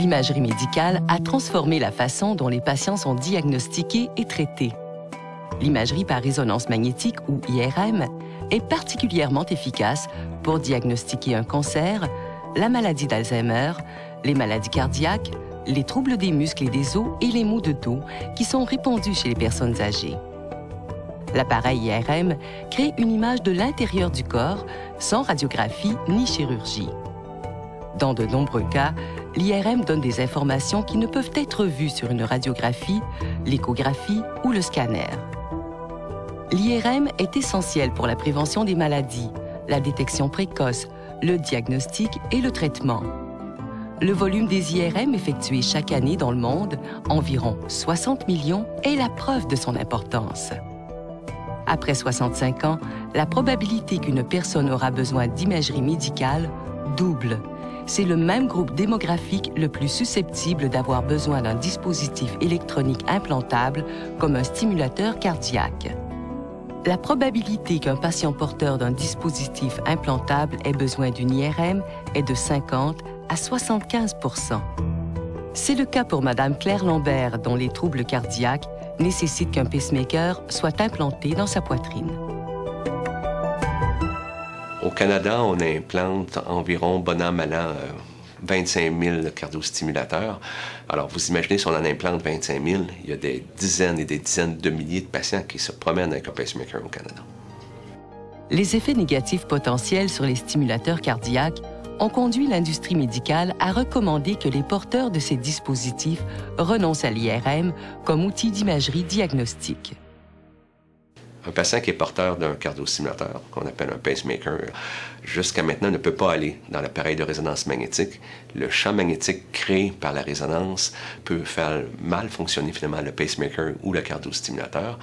l'imagerie médicale a transformé la façon dont les patients sont diagnostiqués et traités. L'imagerie par résonance magnétique, ou IRM, est particulièrement efficace pour diagnostiquer un cancer, la maladie d'Alzheimer, les maladies cardiaques, les troubles des muscles et des os et les maux de dos qui sont répandus chez les personnes âgées. L'appareil IRM crée une image de l'intérieur du corps sans radiographie ni chirurgie. Dans de nombreux cas, l'IRM donne des informations qui ne peuvent être vues sur une radiographie, l'échographie ou le scanner. L'IRM est essentiel pour la prévention des maladies, la détection précoce, le diagnostic et le traitement. Le volume des IRM effectués chaque année dans le monde, environ 60 millions, est la preuve de son importance. Après 65 ans, la probabilité qu'une personne aura besoin d'imagerie médicale double. C'est le même groupe démographique le plus susceptible d'avoir besoin d'un dispositif électronique implantable comme un stimulateur cardiaque. La probabilité qu'un patient porteur d'un dispositif implantable ait besoin d'une IRM est de 50 à 75 %. C'est le cas pour Mme Claire Lambert, dont les troubles cardiaques nécessitent qu'un pacemaker soit implanté dans sa poitrine. Au Canada, on implante environ, bon an, mal an, 25 000 cardiostimulateurs. Alors, vous imaginez, si on en implante 25 000, il y a des dizaines et des dizaines de milliers de patients qui se promènent avec un pacemaker au Canada. Les effets négatifs potentiels sur les stimulateurs cardiaques ont conduit l'industrie médicale à recommander que les porteurs de ces dispositifs renoncent à l'IRM comme outil d'imagerie diagnostique. Un patient qui est porteur d'un cardiostimulateur, qu'on appelle un pacemaker, jusqu'à maintenant ne peut pas aller dans l'appareil de résonance magnétique. Le champ magnétique créé par la résonance peut faire mal fonctionner finalement le pacemaker ou le cardiostimulateur.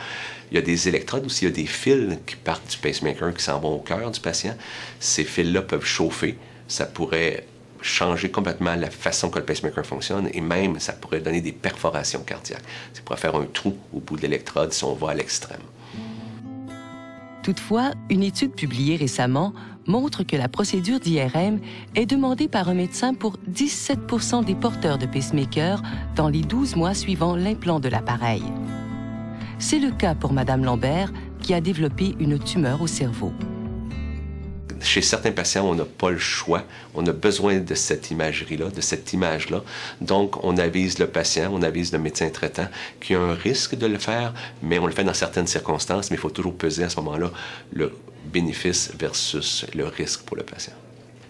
Il y a des électrodes aussi, il y a des fils qui partent du pacemaker qui s'en vont au cœur du patient. Ces fils-là peuvent chauffer. Ça pourrait changer complètement la façon que le pacemaker fonctionne et même ça pourrait donner des perforations cardiaques. Ça pourrait faire un trou au bout de l'électrode si on va à l'extrême. Toutefois, une étude publiée récemment montre que la procédure d'IRM est demandée par un médecin pour 17 % des porteurs de pacemaker dans les 12 mois suivant l'implant de l'appareil. C'est le cas pour Mme Lambert, qui a développé une tumeur au cerveau. Chez certains patients, on n'a pas le choix. On a besoin de cette imagerie-là, de cette image-là. Donc, on avise le patient, on avise le médecin traitant qu'il y a un risque de le faire, mais on le fait dans certaines circonstances, mais il faut toujours peser à ce moment-là le bénéfice versus le risque pour le patient.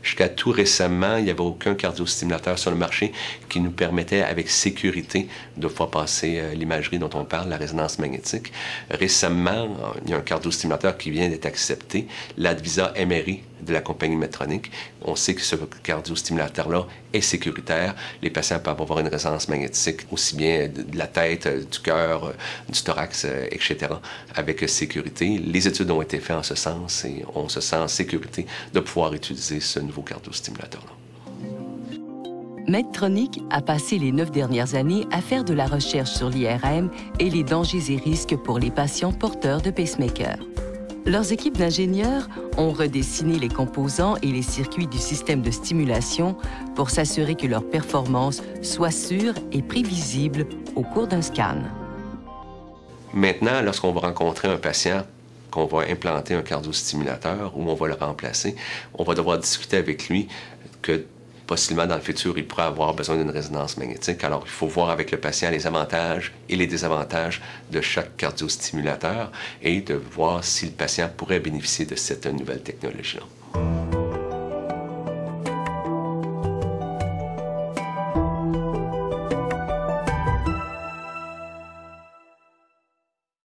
Jusqu'à tout récemment, il n'y avait aucun cardiostimulateur sur le marché qui nous permettait avec sécurité de pouvoir passer l'imagerie dont on parle, la résonance magnétique. Récemment, il y a un cardiostimulateur qui vient d'être accepté, l'Advisa MRI de la compagnie Medtronic. On sait que ce cardiostimulateur-là est sécuritaire. Les patients peuvent avoir une résonance magnétique aussi bien de la tête, du cœur, du thorax, etc., avec sécurité. Les études ont été faites en ce sens et on se sent en sécurité de pouvoir utiliser ce nouveau cardiostimulateur-là. Medtronic a passé les 9 dernières années à faire de la recherche sur l'IRM et les dangers et risques pour les patients porteurs de pacemaker. Leurs équipes d'ingénieurs ont redessiné les composants et les circuits du système de stimulation pour s'assurer que leur performance soit sûre et prévisible au cours d'un scan. Maintenant, lorsqu'on va rencontrer un patient, qu'on va implanter un cardiostimulateur ou on va le remplacer, on va devoir discuter avec lui que possiblement dans le futur, il pourrait avoir besoin d'une résonance magnétique. Alors, il faut voir avec le patient les avantages et les désavantages de chaque cardiostimulateur et de voir si le patient pourrait bénéficier de cette nouvelle technologie-là.